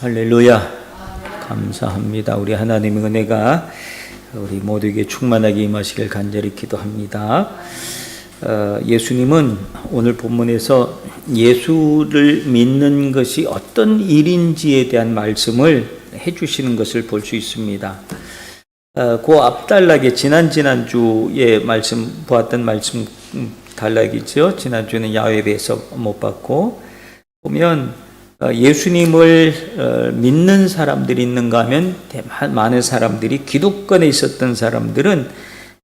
할렐루야. 감사합니다. 우리 하나님의 은혜가 우리 모두에게 충만하게 임하시길 간절히 기도합니다. 예수님은 오늘 본문에서 예수를 믿는 것이 어떤 일인지에 대한 말씀을 해주시는 것을 볼 수 있습니다. 그 앞단락에 지난주에 보았던 말씀 단락이죠. 지난주는 야훼에서 못 봤고, 보면 예수님을 믿는 사람들이 있는가 하면 많은 사람들이, 기득권에 있었던 사람들은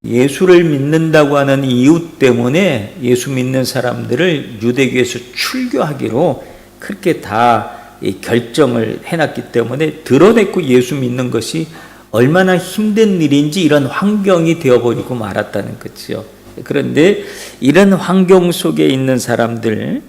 예수를 믿는다고 하는 이유 때문에 예수 믿는 사람들을 유대교에서 출교하기로 그렇게 다 결정을 해놨기 때문에 드러냈고 예수 믿는 것이 얼마나 힘든 일인지 이런 환경이 되어버리고 말았다는 거죠. 그런데 이런 환경 속에 있는 사람들,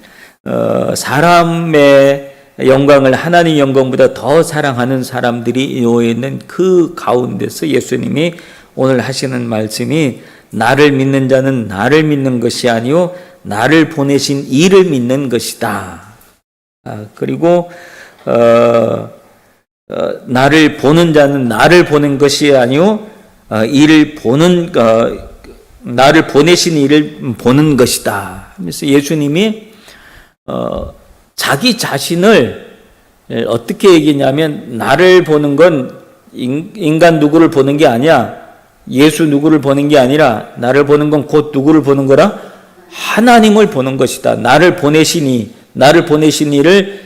사람의 영광을 하나님 영광보다 더 사랑하는 사람들이 놓여있는 그 가운데서 예수님이 오늘 하시는 말씀이, 나를 믿는 자는 나를 믿는 것이 아니요 나를 보내신 이를 믿는 것이다. 그리고 나를 보는 자는 나를 보는 것이 아니요 나를 보내신 이를 보는 것이다. 그래서 예수님이 자기 자신을 어떻게 얘기냐면, 나를 보는 건 인간 누구를 보는 게 아니야. 예수 누구를 보는 게 아니라 나를 보는 건 곧 누구를 보는 거라? 하나님을 보는 것이다. 나를 보내신 이를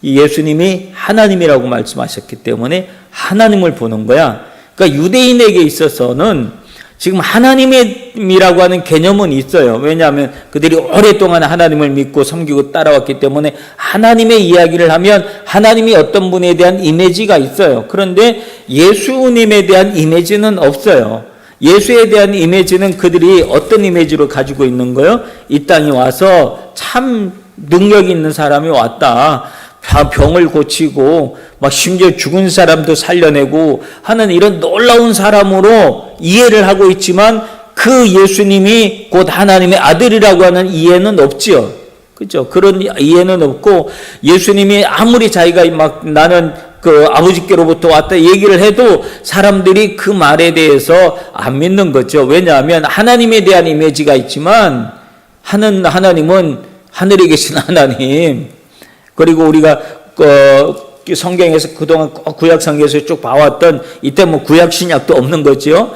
예수님이 하나님이라고 말씀하셨기 때문에 하나님을 보는 거야. 그러니까 유대인에게 있어서는 지금 하나님이라고 하는 개념은 있어요. 왜냐하면 그들이 오랫동안 하나님을 믿고 섬기고 따라왔기 때문에 하나님의 이야기를 하면 하나님이 어떤 분에 대한 이미지가 있어요. 그런데 예수님에 대한 이미지는 없어요. 예수에 대한 이미지는 그들이 어떤 이미지로 가지고 있는 거예요? 이 땅에 와서 참 능력 있는 사람이 왔다, 병을 고치고 막 심지어 죽은 사람도 살려내고 하는 이런 놀라운 사람으로 이해를 하고 있지만, 그 예수님이 곧 하나님의 아들이라고 하는 이해는 없지요. 그렇죠? 그런 이해는 없고, 예수님이 아무리 자기가 막 나는 그 아버지께로부터 왔다 얘기를 해도 사람들이 그 말에 대해서 안 믿는 거죠. 왜냐하면 하나님에 대한 이미지가 있지만, 하나님은 하늘에 계신 하나님, 그리고 우리가 성경에서 그동안 구약 성경에서 쭉 봐왔던, 이때 뭐 구약 신약도 없는 거죠.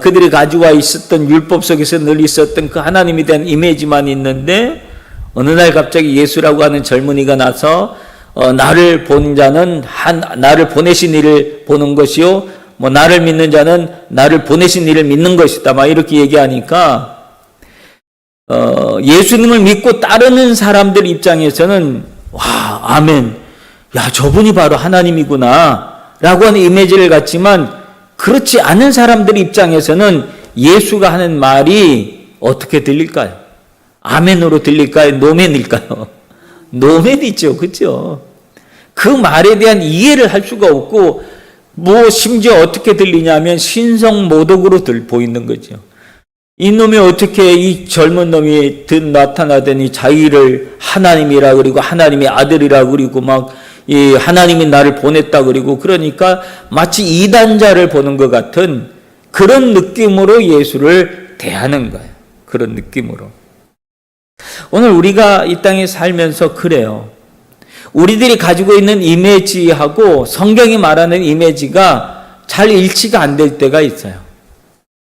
그들이 가지고 와 있었던 율법 속에서 늘 있었던 그 하나님에 대한 이미지만 있는데, 어느 날 갑자기 예수라고 하는 젊은이가 나서 나를 본 자는 나를 보내신 이를 보는 것이요, 뭐 나를 믿는 자는 나를 보내신 이를 믿는 것이다, 막 이렇게 얘기하니까 예수님을 믿고 따르는 사람들 입장에서는 와, 아멘, 야, 저분이 바로 하나님이구나 라고 하는 이미지를 갖지만, 그렇지 않은 사람들 입장에서는 예수가 하는 말이 어떻게 들릴까요? 아멘으로 들릴까요? 노멘일까요? 노멘이죠. 그렇죠? 그 말에 대한 이해를 할 수가 없고, 뭐 심지어 어떻게 들리냐면 신성모독으로 보이는 거죠. 이놈이 어떻게, 이 젊은 놈이 나타나더니 자기를 하나님이라 그리고 하나님의 아들이라 그리고 막 이 하나님이 나를 보냈다 그리고, 그러니까 마치 이단자를 보는 것 같은 그런 느낌으로 예수를 대하는 거예요. 그런 느낌으로. 오늘 우리가 이 땅에 살면서 그래요. 우리들이 가지고 있는 이미지하고 성경이 말하는 이미지가 잘 일치가 안 될 때가 있어요.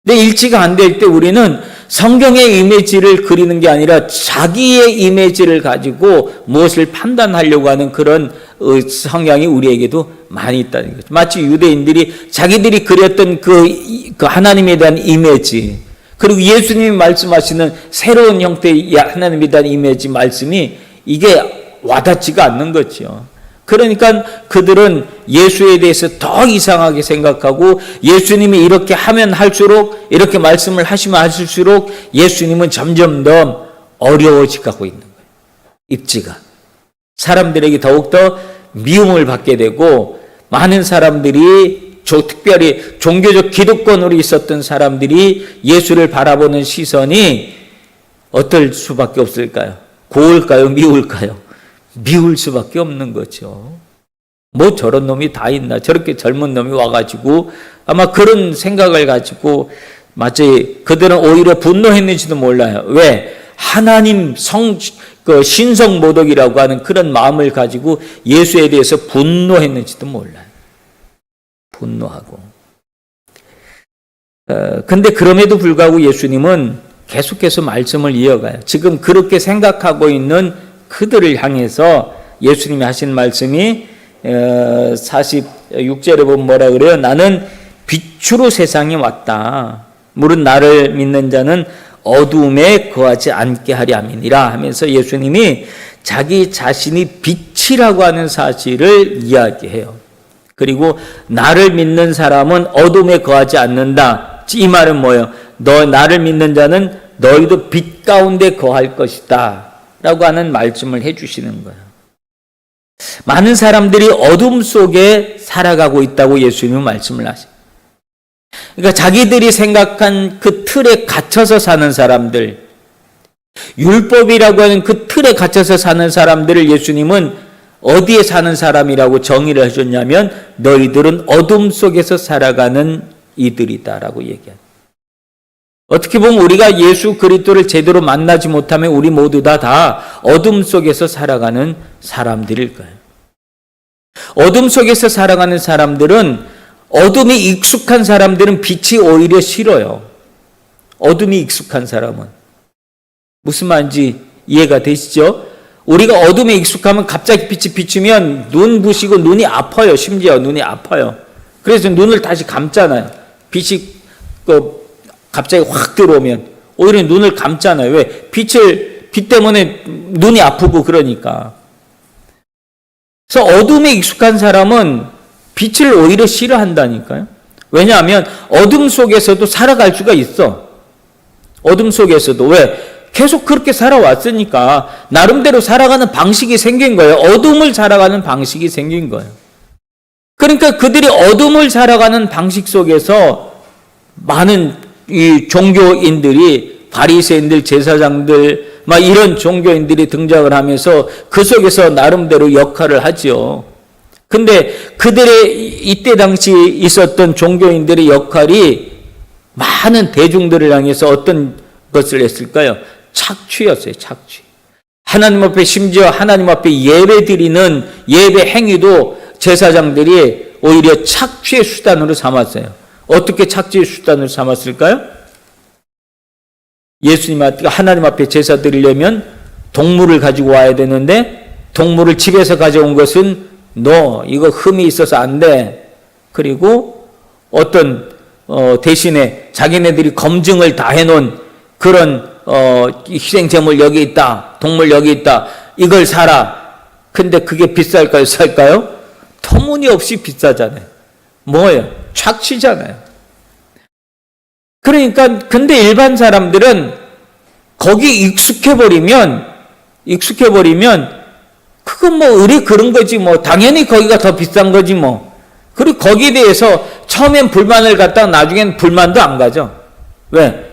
근데 일치가 안 될 때 우리는 성경의 이미지를 그리는 게 아니라 자기의 이미지를 가지고 무엇을 판단하려고 하는 그런 성향이 우리에게도 많이 있다는 거죠. 마치 유대인들이 자기들이 그렸던 그 하나님에 대한 이미지, 그리고 예수님이 말씀하시는 새로운 형태의 하나님에 대한 이미지 말씀이 이게 와닿지가 않는 거죠. 그러니까 그들은 예수에 대해서 더 이상하게 생각하고, 예수님이 이렇게 하면 할수록, 이렇게 말씀을 하시면 하실수록 예수님은 점점 더 어려워져 가고 있는 거예요. 입지가. 사람들에게 더욱더 미움을 받게 되고, 많은 사람들이, 특별히 종교적 기득권으로 있었던 사람들이 예수를 바라보는 시선이 어떨 수밖에 없을까요? 고울까요? 미울까요? 미울 수밖에 없는 거죠. 뭐 저런 놈이 다 있나? 저렇게 젊은 놈이 와가지고 아마 그런 생각을 가지고 마치 그들은 오히려 분노했는지도 몰라요. 왜? 하나님 신성 모독이라고 하는 그런 마음을 가지고 예수에 대해서 분노했는지도 몰라요. 분노하고. 근데 그럼에도 불구하고 예수님은 계속해서 말씀을 이어가요. 지금 그렇게 생각하고 있는 그들을 향해서 예수님이 하신 말씀이 46절에 보면 뭐라 그래요? 나는 빛으로 세상에 왔다. 물은 나를 믿는 자는 어두움에 거하지 않게 하려 함이니라 하면서 예수님이 자기 자신이 빛이라고 하는 사실을 이야기해요. 그리고 나를 믿는 사람은 어둠에 거하지 않는다. 이 말은 뭐예요? 나를 믿는 자는 너희도 빛 가운데 거할 것이다 라고 하는 말씀을 해주시는 거예요. 많은 사람들이 어둠 속에 살아가고 있다고 예수님은 말씀을 하십니다. 그러니까 자기들이 생각한 그 틀에 갇혀서 사는 사람들, 율법이라고 하는 그 틀에 갇혀서 사는 사람들을 예수님은 어디에 사는 사람이라고 정의를 해줬냐면 너희들은 어둠 속에서 살아가는 이들이다라고 얘기합니다. 어떻게 보면 우리가 예수 그리스도를 제대로 만나지 못하면 우리 모두 다 어둠 속에서 살아가는 사람들일 거예요. 어둠 속에서 살아가는 사람들은 어둠이 익숙한 사람들은 빛이 오히려 싫어요. 어둠이 익숙한 사람은. 무슨 말인지 이해가 되시죠? 우리가 어둠에 익숙하면 갑자기 빛이 비추면 눈 부시고 눈이 아파요. 심지어 눈이 아파요. 그래서 눈을 다시 감잖아요. 빛이 갑자기 확 들어오면 오히려 눈을 감잖아요. 왜? 빛 때문에 눈이 아프고 그러니까. 그래서 어둠에 익숙한 사람은 빛을 오히려 싫어한다니까요. 왜냐하면 어둠 속에서도 살아갈 수가 있어. 어둠 속에서도. 왜? 계속 그렇게 살아왔으니까 나름대로 살아가는 방식이 생긴 거예요. 어둠을 살아가는 방식이 생긴 거예요. 그러니까 그들이 어둠을 살아가는 방식 속에서 많은 이 종교인들이 바리새인들, 제사장들 막 이런 종교인들이 등장을 하면서 그 속에서 나름대로 역할을 하죠. 근데 그들의 이때 당시 있었던 종교인들의 역할이 많은 대중들을 향해서 어떤 것을 했을까요? 착취였어요. 착취. 하나님 앞에 심지어 하나님 앞에 예배 드리는 예배 행위도 제사장들이 오히려 착취의 수단으로 삼았어요. 어떻게 착취의 수단으로 삼았을까요? 예수님 앞에 하나님 앞에 제사 드리려면 동물을 가지고 와야 되는데 동물을 집에서 가져온 것은 너 이거 흠이 있어서 안 돼. 그리고 어떤 대신에 자기네들이 검증을 다 해놓은 그런 희생제물 여기 있다. 동물 여기 있다. 이걸 사라. 근데 그게 비쌀까요? 쌀까요? 터무니없이 비싸잖아요. 뭐예요? 착취잖아요. 그러니까 근데 일반 사람들은 거기 익숙해버리면 그건 뭐 의리 그런 거지 뭐 당연히 거기가 더 비싼 거지 뭐. 그리고 거기에 대해서 처음엔 불만을 갖다가 나중엔 불만도 안 가죠. 왜?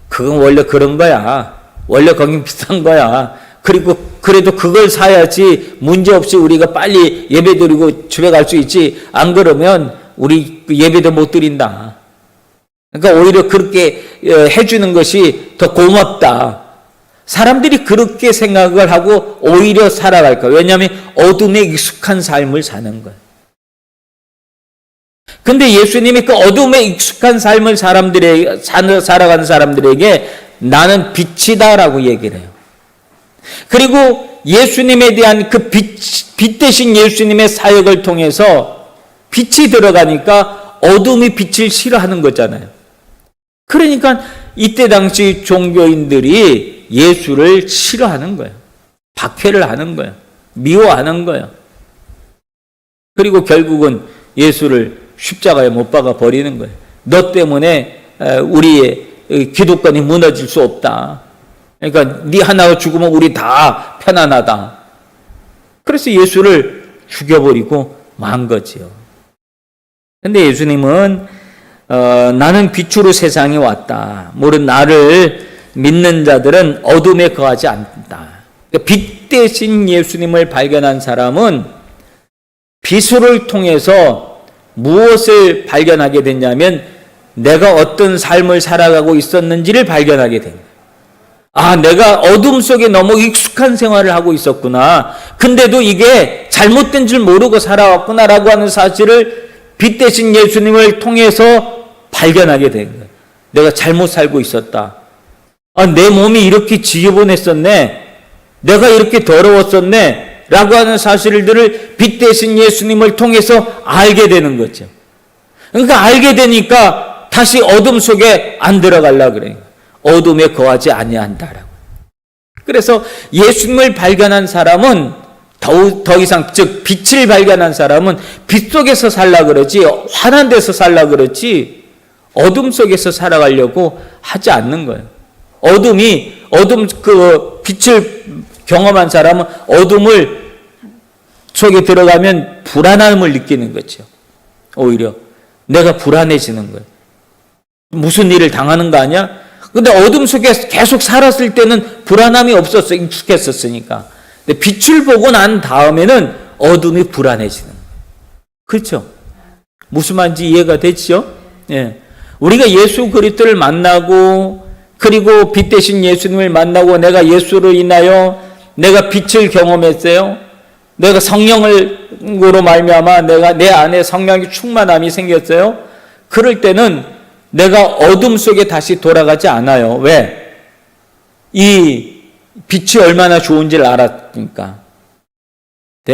그건 원래 그런 거야. 원래 거긴 비싼 거야. 그리고 그래도 그걸 사야지 문제없이 우리가 빨리 예배 드리고 집에 갈 수 있지. 안 그러면 우리 예배도 못 드린다. 그러니까 오히려 그렇게 해주는 것이 더 고맙다. 사람들이 그렇게 생각을 하고 오히려 살아갈 거예요. 왜냐하면 어둠에 익숙한 삶을 사는 거예요. 근데 예수님이 그 어둠에 익숙한 삶을 살아가는 사람들에게 나는 빛이다라고 얘기를 해요. 그리고 예수님에 대한 그 빛 대신 예수님의 사역을 통해서 빛이 들어가니까 어둠이 빛을 싫어하는 거잖아요. 그러니까 이때 당시 종교인들이 예수를 싫어하는 거예요. 박해를 하는 거예요. 미워하는 거예요. 그리고 결국은 예수를 십자가에 못 박아 버리는 거예요. 너 때문에 우리의 기독권이 무너질 수 없다. 그러니까 네 하나가 죽으면 우리 다 편안하다. 그래서 예수를 죽여버리고 만 거지요. 근데 예수님은 나는 빛으로 세상에 왔다. 모든 나를 믿는 자들은 어둠에 거하지 않는다. 빛 대신 예수님을 발견한 사람은 빛을 통해서 무엇을 발견하게 됐냐면 내가 어떤 삶을 살아가고 있었는지를 발견하게 된 거예요. 아, 내가 어둠 속에 너무 익숙한 생활을 하고 있었구나. 근데도 이게 잘못된 줄 모르고 살아왔구나라고 하는 사실을 빛 대신 예수님을 통해서 발견하게 된 거예요. 내가 잘못 살고 있었다. 아, 내 몸이 이렇게 지저분했었네. 내가 이렇게 더러웠었네. 라고 하는 사실들을 빛 대신 예수님을 통해서 알게 되는 거죠. 그러니까 알게 되니까 다시 어둠 속에 안 들어가려고 그래요. 어둠에 거하지 아니한다라고. 그래서 예수님을 발견한 사람은 더 이상, 즉 빛을 발견한 사람은 빛 속에서 살라 그러지 환한 데서 살라 그러지 어둠 속에서 살아가려고 하지 않는 거예요. 어둠 빛을 경험한 사람은 어둠을 속에 들어가면 불안함을 느끼는 거죠. 오히려 내가 불안해지는 거예요. 무슨 일을 당하는 거 아니야? 근데 어둠 속에 계속 살았을 때는 불안함이 없었어. 익숙했었으니까. 근데 빛을 보고 난 다음에는 어둠이 불안해지는 거예요. 그렇죠? 무슨 말인지 이해가 됐죠? 예. 우리가 예수 그리스도를 만나고 그리고 빛 대신 예수님을 만나고 내가 예수로 인하여 내가 빛을 경험했어요. 내가 성령으로 말미암아 내가 내 안에 성령의 충만함이 생겼어요. 그럴 때는 내가 어둠 속에 다시 돌아가지 않아요. 왜? 이 빛이 얼마나 좋은지를 알았으니까.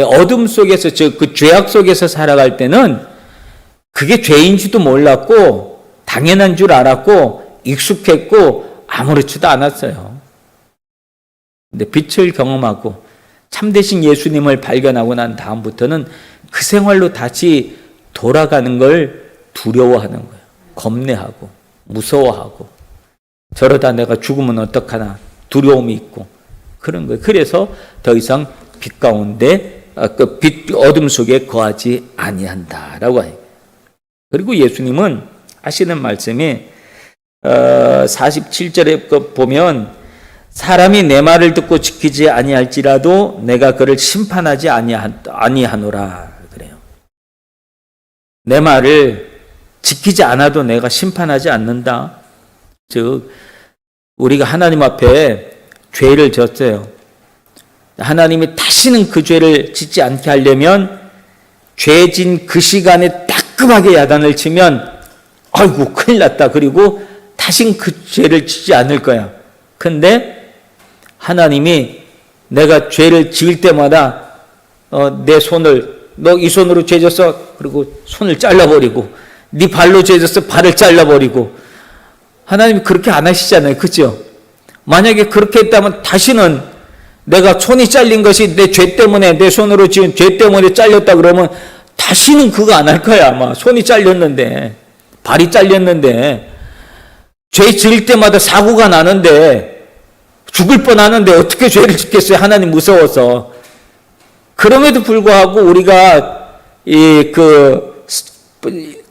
어둠 속에서, 즉 그 죄악 속에서 살아갈 때는 그게 죄인지도 몰랐고 당연한 줄 알았고 익숙했고 아무렇지도 않았어요. 근데 빛을 경험하고 참되신 예수님을 발견하고 난 다음부터는 그 생활로 다시 돌아가는 걸 두려워하는 거예요. 겁내하고 무서워하고 저러다 내가 죽으면 어떡하나 두려움이 있고 그런 거예요. 그래서 더 이상 빛 가운데 빛 어둠 속에 거하지 아니한다라고 해요. 그리고 예수님은 하시는 말씀이 47절에 보면 사람이 내 말을 듣고 지키지 아니할지라도 내가 그를 심판하지 아니하노라 그래요. 내 말을 지키지 않아도 내가 심판하지 않는다. 즉 우리가 하나님 앞에 죄를 졌어요. 하나님이 다시는 그 죄를 짓지 않게 하려면 죄진 그 시간에 따끔하게 야단을 치면 아이고 큰일 났다. 그리고 다신 그 죄를 짓지 않을 거야. 근데 하나님이 내가 죄를 지을 때마다 내 손을 너 이 손으로 죄 졌어. 그리고 손을 잘라버리고 네 발로 죄 졌어. 발을 잘라버리고 하나님이 그렇게 안 하시잖아요. 그죠? 만약에 그렇게 했다면 다시는 내가 손이 잘린 것이 내 죄 때문에 내 손으로 지은 죄 때문에 잘렸다 그러면 다시는 그거 안 할 거야. 아마 손이 잘렸는데 발이 잘렸는데 죄 지을 때마다 사고가 나는데 죽을 뻔하는데 어떻게 죄를 짓겠어요? 하나님 무서워서. 그럼에도 불구하고 우리가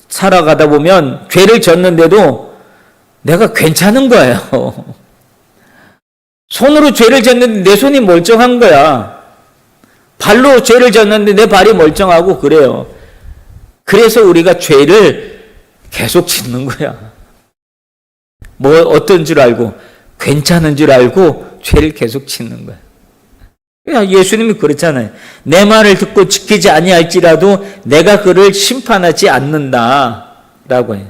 살아가다 보면 죄를 졌는데도 내가 괜찮은 거예요. 손으로 죄를 졌는데 내 손이 멀쩡한 거야. 발로 죄를 졌는데 내 발이 멀쩡하고 그래요. 그래서 우리가 죄를 계속 짓는 거야. 뭐 어떤 줄 알고 괜찮은 줄 알고 죄를 계속 짓는 거야. 예수님이 그렇잖아요. 내 말을 듣고 지키지 아니할지라도 내가 그를 심판하지 않는다라고 해요.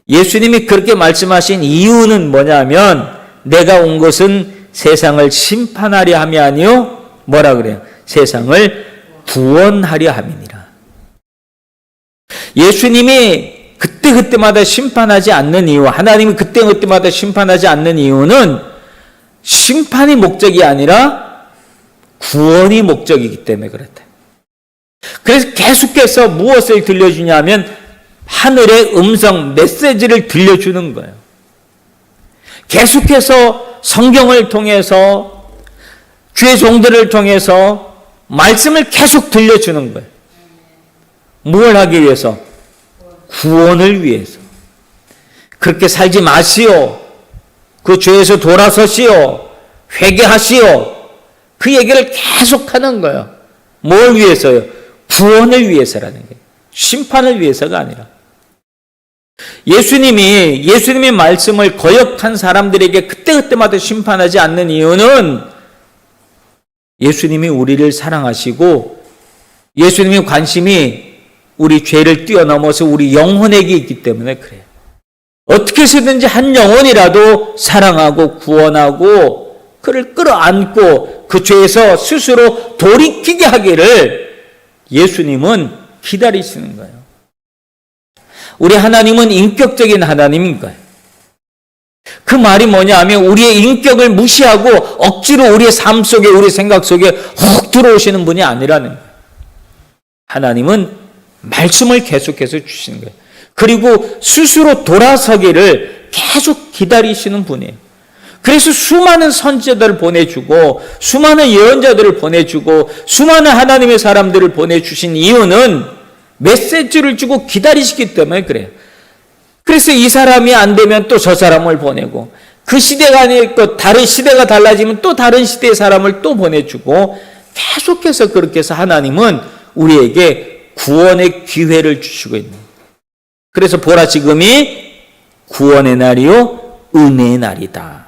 예수님이 그렇게 말씀하신 이유는 뭐냐면 내가 온 것은 세상을 심판하려 함이 아니요 뭐라 그래요? 세상을 구원하려 함이니라. 예수님이 그때마다 심판하지 않는 이유, 하나님이 그때마다 심판하지 않는 이유는 심판이 목적이 아니라 구원이 목적이기 때문에 그렇다. 그래서 계속해서 무엇을 들려주냐면 하늘의 음성, 메시지를 들려주는 거예요. 계속해서 성경을 통해서 주의 종들을 통해서 말씀을 계속 들려주는 거예요. 뭘 하기 위해서? 구원을 위해서. 그렇게 살지 마시오. 그 죄에서 돌아서시오. 회개하시오. 그 얘기를 계속하는 거예요. 뭘 위해서요? 구원을 위해서라는 거예요. 심판을 위해서가 아니라. 예수님의 말씀을 거역한 사람들에게 그때그때마다 심판하지 않는 이유는 예수님이 우리를 사랑하시고 예수님의 관심이 우리 죄를 뛰어넘어서 우리 영혼에게 있기 때문에 그래요. 어떻게 해서든지 한 영혼이라도 사랑하고 구원하고 그를 끌어안고 그 죄에서 스스로 돌이키게 하기를 예수님은 기다리시는 거예요. 우리 하나님은 인격적인 하나님인 거예요. 그 말이 뭐냐 하면 우리의 인격을 무시하고 억지로 우리의 삶 속에 우리 생각 속에 훅 들어오시는 분이 아니라는 거예요. 하나님은 말씀을 계속해서 주시는 거예요. 그리고 스스로 돌아서기를 계속 기다리시는 분이에요. 그래서 수많은 선지자들을 보내주고 수많은 예언자들을 보내주고 수많은 하나님의 사람들을 보내주신 이유는 메시지를 주고 기다리시기 때문에 그래요. 그래서 이 사람이 안 되면 또 저 사람을 보내고 그 시대가 아니고 다른 시대가 달라지면 또 다른 시대의 사람을 또 보내주고 계속해서 그렇게 해서 하나님은 우리에게 구원의 기회를 주시고 있는 거예요. 그래서 보라 지금이 구원의 날이요 은혜의 날이다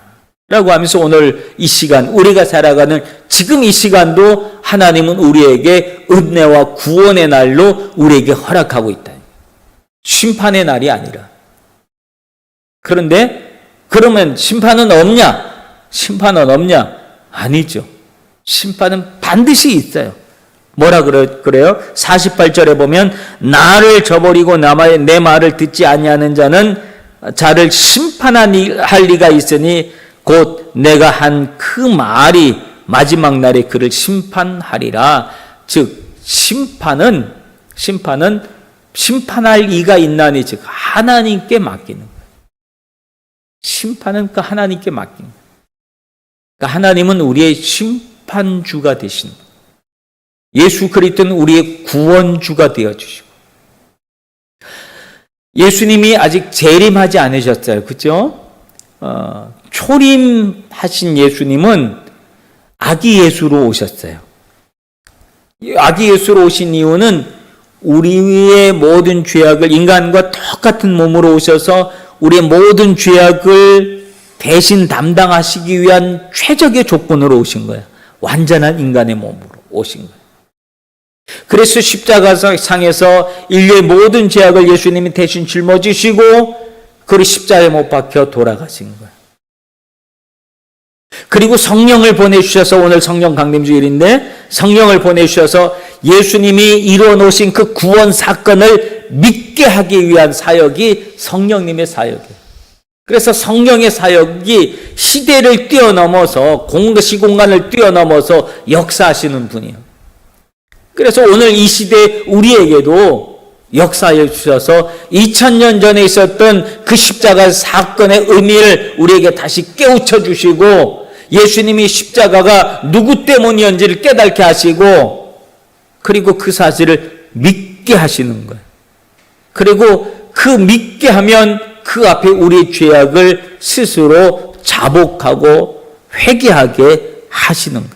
라고 하면서 오늘 이 시간 우리가 살아가는 지금 이 시간도 하나님은 우리에게 은혜와 구원의 날로 우리에게 허락하고 있다. 심판의 날이 아니라. 그런데 그러면 심판은 없냐? 심판은 없냐? 아니죠. 심판은 반드시 있어요. 뭐라 그래요? 48절에 보면 나를 저버리고 내 말을 듣지 아니하는 자는 자를 심판할 리가 있으니 곧 내가 한 그 말이 마지막 날에 그를 심판하리라. 즉 심판은 심판할 이가 있나니 즉 하나님께 맡기는 거예요. 심판은 그 하나님께 맡기는 거예요. 그러니까 하나님은 우리의 심판주가 되신 거예요. 예수 그리스도는 우리의 구원주가 되어주시고 예수님이 아직 재림하지 않으셨어요. 그렇죠? 초림하신 예수님은 아기 예수로 오셨어요. 아기 예수로 오신 이유는 우리의 모든 죄악을 인간과 똑같은 몸으로 오셔서 우리의 모든 죄악을 대신 담당하시기 위한 최적의 조건으로 오신 거예요. 완전한 인간의 몸으로 오신 거예요. 그래서 십자가상에서 인류의 모든 죄악을 예수님이 대신 짊어지시고 그리고 십자가에 못 박혀 돌아가신 거예요. 그리고 성령을 보내주셔서 오늘 성령 강림주일인데 성령을 보내주셔서 예수님이 이루어놓으신 그 구원 사건을 믿게 하기 위한 사역이 성령님의 사역이에요. 그래서 성령의 사역이 시대를 뛰어넘어서 시공간을 뛰어넘어서 역사하시는 분이에요. 그래서 오늘 이 시대 우리에게도 역사해 주셔서 2000년 전에 있었던 그 십자가 사건의 의미를 우리에게 다시 깨우쳐 주시고 예수님이 십자가가 누구 때문이었는지를 깨닫게 하시고 그리고 그 사실을 믿게 하시는 거예요. 그리고 그 믿게 하면 그 앞에 우리의 죄악을 스스로 자복하고 회개하게 하시는 거죠.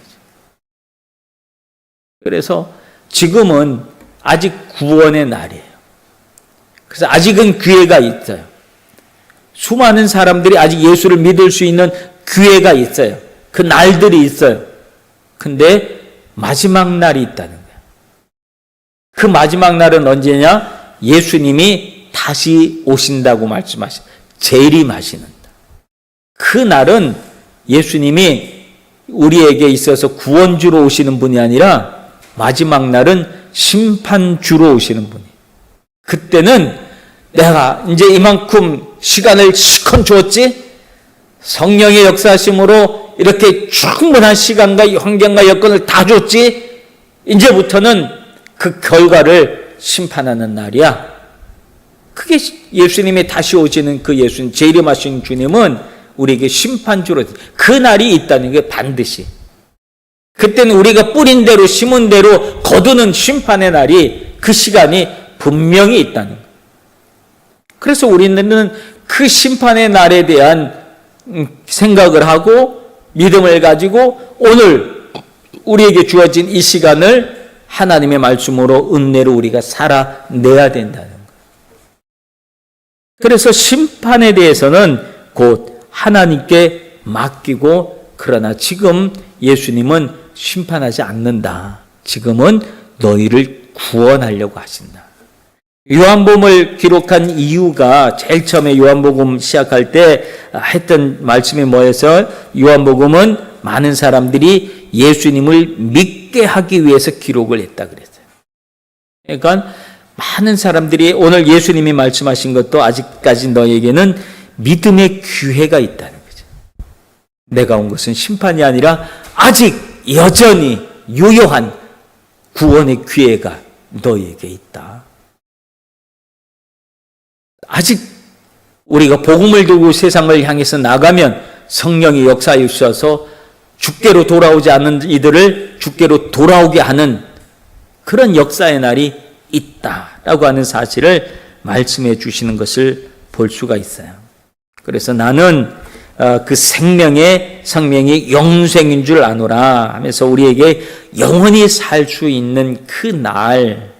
그래서 지금은 아직 구원의 날이에요. 그래서 아직은 기회가 있어요. 수많은 사람들이 아직 예수를 믿을 수 있는 기회가 있어요. 그 날들이 있어요. 근데 마지막 날이 있다는 거예요. 그 마지막 날은 언제냐? 예수님이 다시 오신다고 말씀하신 재림하시는 날. 그 날은 예수님이 우리에게 있어서 구원주로 오시는 분이 아니라 마지막 날은 심판주로 오시는 분이에요. 그때는 내가 이제 이만큼 시간을 시컨 주었지? 성령의 역사하심으로 이렇게 충분한 시간과 환경과 여건을 다 줬지? 이제부터는 그 결과를 심판하는 날이야. 그게 예수님이 다시 오시는 그 예수님, 재림하신 주님은 우리에게 심판주로 그 날이 있다는 게 반드시. 그때는 우리가 뿌린 대로 심은 대로 거두는 심판의 날이 그 시간이 분명히 있다는 거예요. 그래서 우리는 그 심판의 날에 대한 생각을 하고 믿음을 가지고 오늘 우리에게 주어진 이 시간을 하나님의 말씀으로 은혜로 우리가 살아내야 된다는 거예요. 그래서 심판에 대해서는 곧 하나님께 맡기고, 그러나 지금 예수님은 심판하지 않는다. 지금은 너희를 구원하려고 하신다. 요한복음을 기록한 이유가 제일 처음에 요한복음 시작할 때 했던 말씀이 뭐였어요? 요한복음은 많은 사람들이 예수님을 믿게 하기 위해서 기록을 했다 그랬어요. 그러니까 많은 사람들이 오늘 예수님이 말씀하신 것도 아직까지 너에게는 믿음의 기회가 있다는 거죠. 내가 온 것은 심판이 아니라 아직 여전히 유효한 구원의 기회가 너에게 있다. 아직 우리가 복음을 들고 세상을 향해서 나가면 성령이 역사해 주셔서 주께로 돌아오지 않는 이들을 주께로 돌아오게 하는 그런 역사의 날이 있다라고 하는 사실을 말씀해 주시는 것을 볼 수가 있어요. 그래서 나는 그 생명이 영생인 줄 아노라 하면서 우리에게 영원히 살 수 있는 그 날,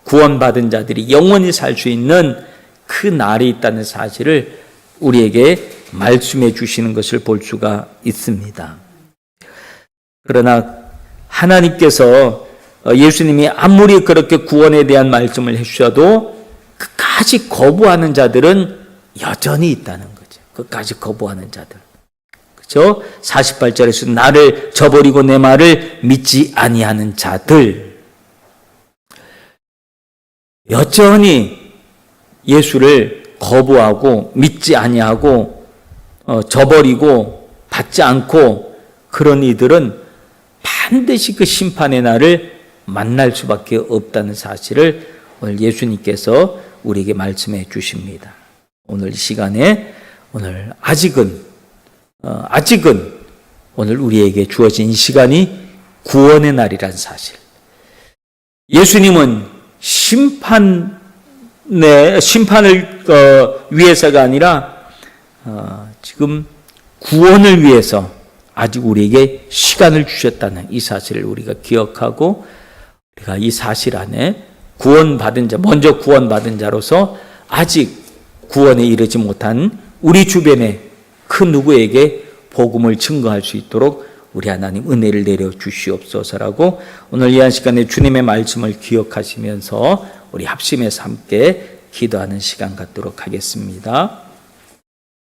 구원받은 자들이 영원히 살 수 있는 그 날이 있다는 사실을 우리에게 말씀해 주시는 것을 볼 수가 있습니다. 그러나 하나님께서 예수님이 아무리 그렇게 구원에 대한 말씀을 해주셔도 끝까지 거부하는 자들은 여전히 있다는 거죠. 끝까지 거부하는 자들. 그렇죠? 48절에서 나를 저버리고 내 말을 믿지 아니하는 자들. 여전히 예수를 거부하고 믿지 아니하고 저버리고 받지 않고 그런 이들은 반드시 그 심판의 날을 만날 수밖에 없다는 사실을 오늘 예수님께서 우리에게 말씀해 주십니다. 오늘 이 시간에 아직은 오늘 우리에게 주어진 이 시간이 구원의 날이란 사실. 예수님은 심판을 위해서가 아니라 지금 구원을 위해서 아직 우리에게 시간을 주셨다는 이 사실을 우리가 기억하고 우리가 이 사실 안에 먼저 구원받은 자로서 아직 구원에 이르지 못한 우리 주변에 그 누구에게 복음을 증거할 수 있도록 우리 하나님 은혜를 내려 주시옵소서라고 오늘 이 한 시간에 주님의 말씀을 기억하시면서 우리 합심해서 함께 기도하는 시간 갖도록 하겠습니다.